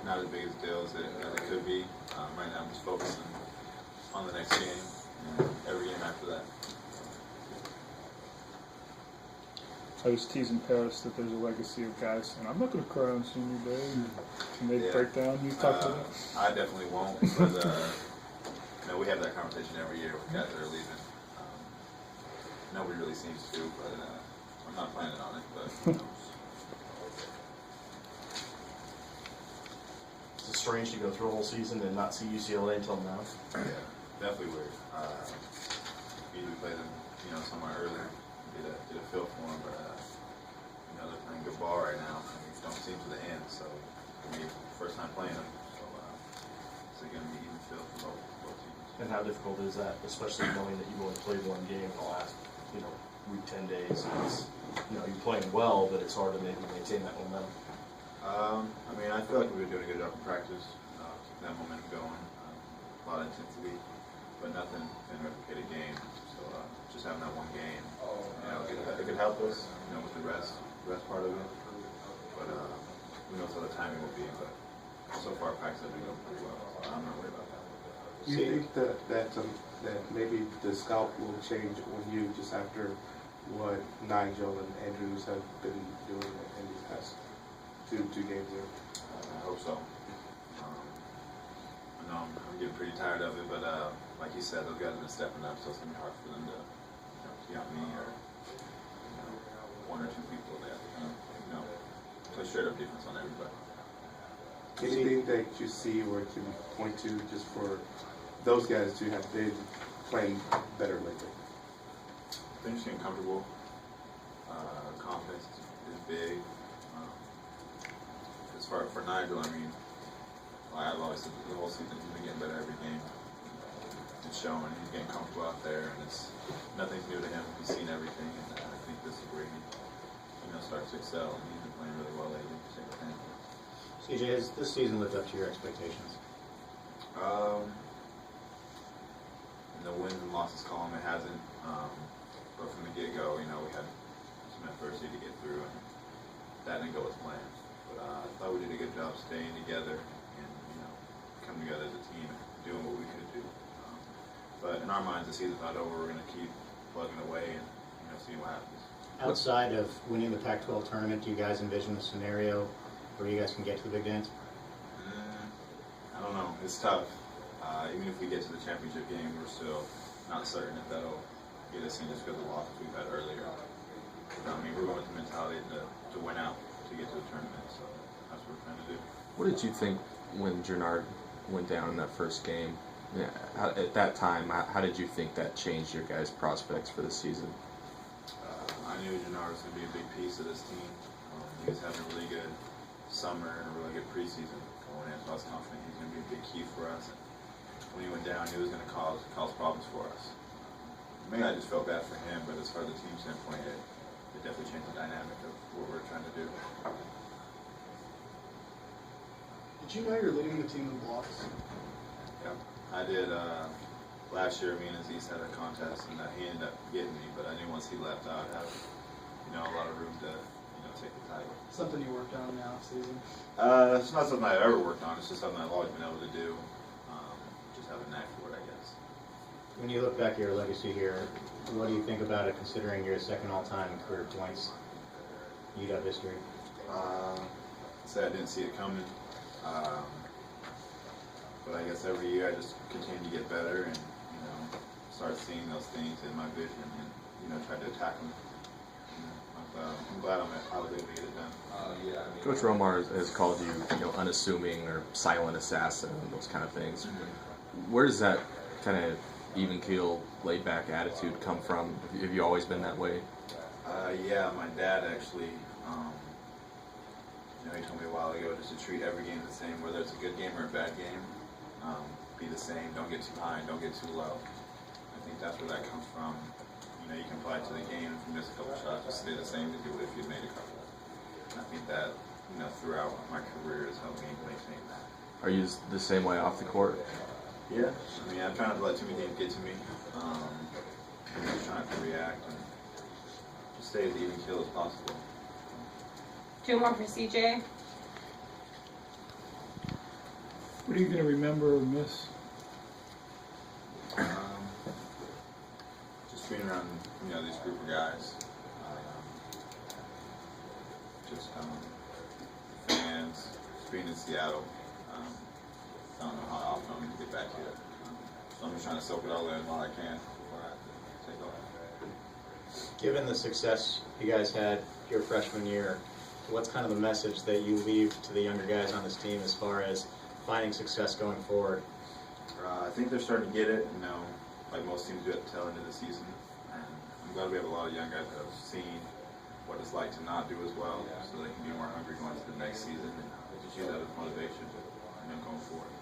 not as big as a deal as it could be. Right now I'm just focusing on the next game and every game after that. I was teasing Paris that there's a legacy of guys, and I'm not going to cry on senior day. Can they break down? You talk to them? I definitely won't, but we have that conversation every year with guys that are leaving. Nobody really seems to, but I'm not planning on it. But Is it strange to go through a whole season and not see UCLA until now? Yeah, definitely weird. Usually play them, somewhere earlier, get a feel for them, but they're playing good ball right now, and we don't seem to the end. So for me, first time playing them, so it's going to be even feel for both teams. And how difficult is that, especially knowing that you've only played one game in the last, week 10 days? It's, you're playing well, but it's hard to maybe maintain that momentum. I feel like we've been doing a good job in practice, keeping that momentum going, a lot of intensity, but nothing can replicate a game. So just having that one game, it could help us, with the rest part of it. But who knows how the timing will be? But so far, practice has been going pretty well. So I'm not worried about that. Do you think that maybe the scout will change on you just after what Nigel and Andrews have been doing in these past two games there? I hope so. I know I'm getting pretty tired of it, but like you said, those guys have been stepping up, so it's going to be hard for them to count me or one or two people that play straight up defense on everybody. Anything that you see or can point to just for those guys to have been playing better lately? They're just getting comfortable. Confidence is big. As far for Nigel, I've always said the whole season he's been getting better every game. It's showing. He's getting comfortable out there, and nothing's new to him. He's seen everything, and I think this is where he starts to excel. And he's been playing really well lately. CJ, has this season lived up to your expectations? In the wins and losses column, it hasn't. But from the get-go, we had some adversity to get through, and that didn't go as planned. But I thought we did a good job staying together and, coming together as a team and doing what we could do. But in our minds, the season's not over. We're going to keep plugging away and, seeing what happens. Outside of winning the Pac-12 tournament, do you guys envision a scenario where you guys can get to the big dance? I don't know. It's tough. Even if we get to the championship game, we're still not certain if that'll get us in just because of the losses we've had earlier. We're going with the mentality to win out to get to the tournament, so that's what we're trying to do. What did you think when Jernard went down in that first game? At that time, how did you think that changed your guys' prospects for the season? I knew Jernard was going to be a big piece of this team. He was having a really good summer and a really good preseason going in, so I was confident he was going to be a big key for us. And when he went down, he was going to cause problems for us. Maybe I just felt bad for him, but as far as the team standpoint, it definitely changed the dynamic of what we're trying to do. Did you know you're leading the team in blocks? Yeah, I did. Last year, me and Aziz had a contest, and he ended up getting me. But I knew once he left, I would have, a lot of room to, take the title. Something you worked on in the off season? It's not something I've ever worked on. It's just something I've always been able to do. Just have a knack for it, I guess. When you look back at your legacy here, what do you think about it, considering you're second all-time in career points, UW history? Say I didn't see it coming. But I guess every year I just continue to get better and, start seeing those things in my vision and, try to attack them. I'm glad I was able to get it done. Coach Romar has called you, unassuming or silent assassin and those kind of things. Where does that kind of even-keel, laid-back attitude come from? Have you always been that way? Yeah, my dad actually, he told me a while ago just to treat every game the same, whether it's a good game or a bad game. Be the same. Don't get too high. Don't get too low. I think that's where that comes from. You can apply it to the game. If you miss a couple shots, just stay the same as you would if you'd made a couple. And I think that, throughout my career has helped me maintain that. Are you the same way off the court? Yeah. I'm trying not to let too many things get to me. I'm just trying to react and just stay as even keel as possible. Two more for CJ. What are you going to remember or miss? Just being around, this group of guys. Just fans. Just being in Seattle. I don't know how often I'm going to get back here. So I'm just trying to soak it all in while I can before I have to take off. Given the success you guys had your freshman year, what's kind of the message that you leave to the younger guys on this team as far as finding success going forward? I think they're starting to get it, like most teams do at the tail end of the season. And I'm glad we have a lot of young guys that have seen what it's like to not do as well, so they can be more hungry going into the next season and just use that as motivation going forward.